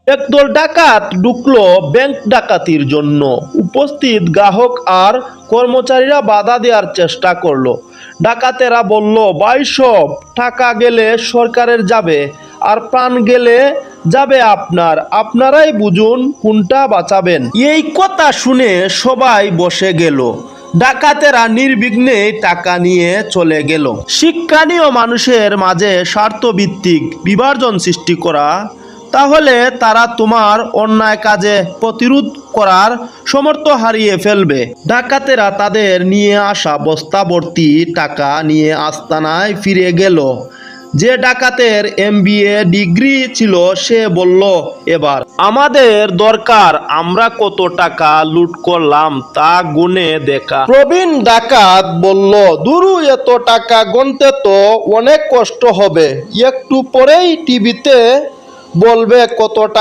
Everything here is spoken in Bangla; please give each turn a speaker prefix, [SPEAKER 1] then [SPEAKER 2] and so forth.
[SPEAKER 1] একদল ডাকাত ঢুকলো ব্যাংক ডাকাতির জন্য। উপস্থিত গ্রাহক আর কর্মচারীরা বাধা দেওয়ার চেষ্টা করলো। ডাকাতেরা বলল, ভাই, সব টাকা গেলে সরকারের যাবে আর প্রাণ গেলে যাবে আপনার, আপনারাই বুঝুন কোনটা বাঁচাবেন। এই কথা শুনে সবাই বসে গেল। ডাকাতেরা নির্বিঘ্নে টাকা নিয়ে চলে গেল। শিক্ষণীয় মানুষের মাঝে স্বার্থভিত্তিক বিভাজন সৃষ্টি করা, তাহলে তারা তোমার অন্যায় কাজে প্রতিরোধ করার সামর্থ্য হারিয়ে ফেলবে। ডাকাতেরা তাদের নিয়ে আসা বস্তা ভর্তি টাকা নিয়ে আস্তানায় ফিরে গেল। যে ডাকাতের MBA ডিগ্রি ছিল সে বলল, এবার আমাদের দরকার আমরা কত টাকা লুট করলাম তা গুনে দেখা। প্রবীণ ডাকাত বলল, দুরু, এত টাকা গুনতে তো অনেক কষ্ট হবে, একটু পরেই টিভিতে বলবে কত টাকা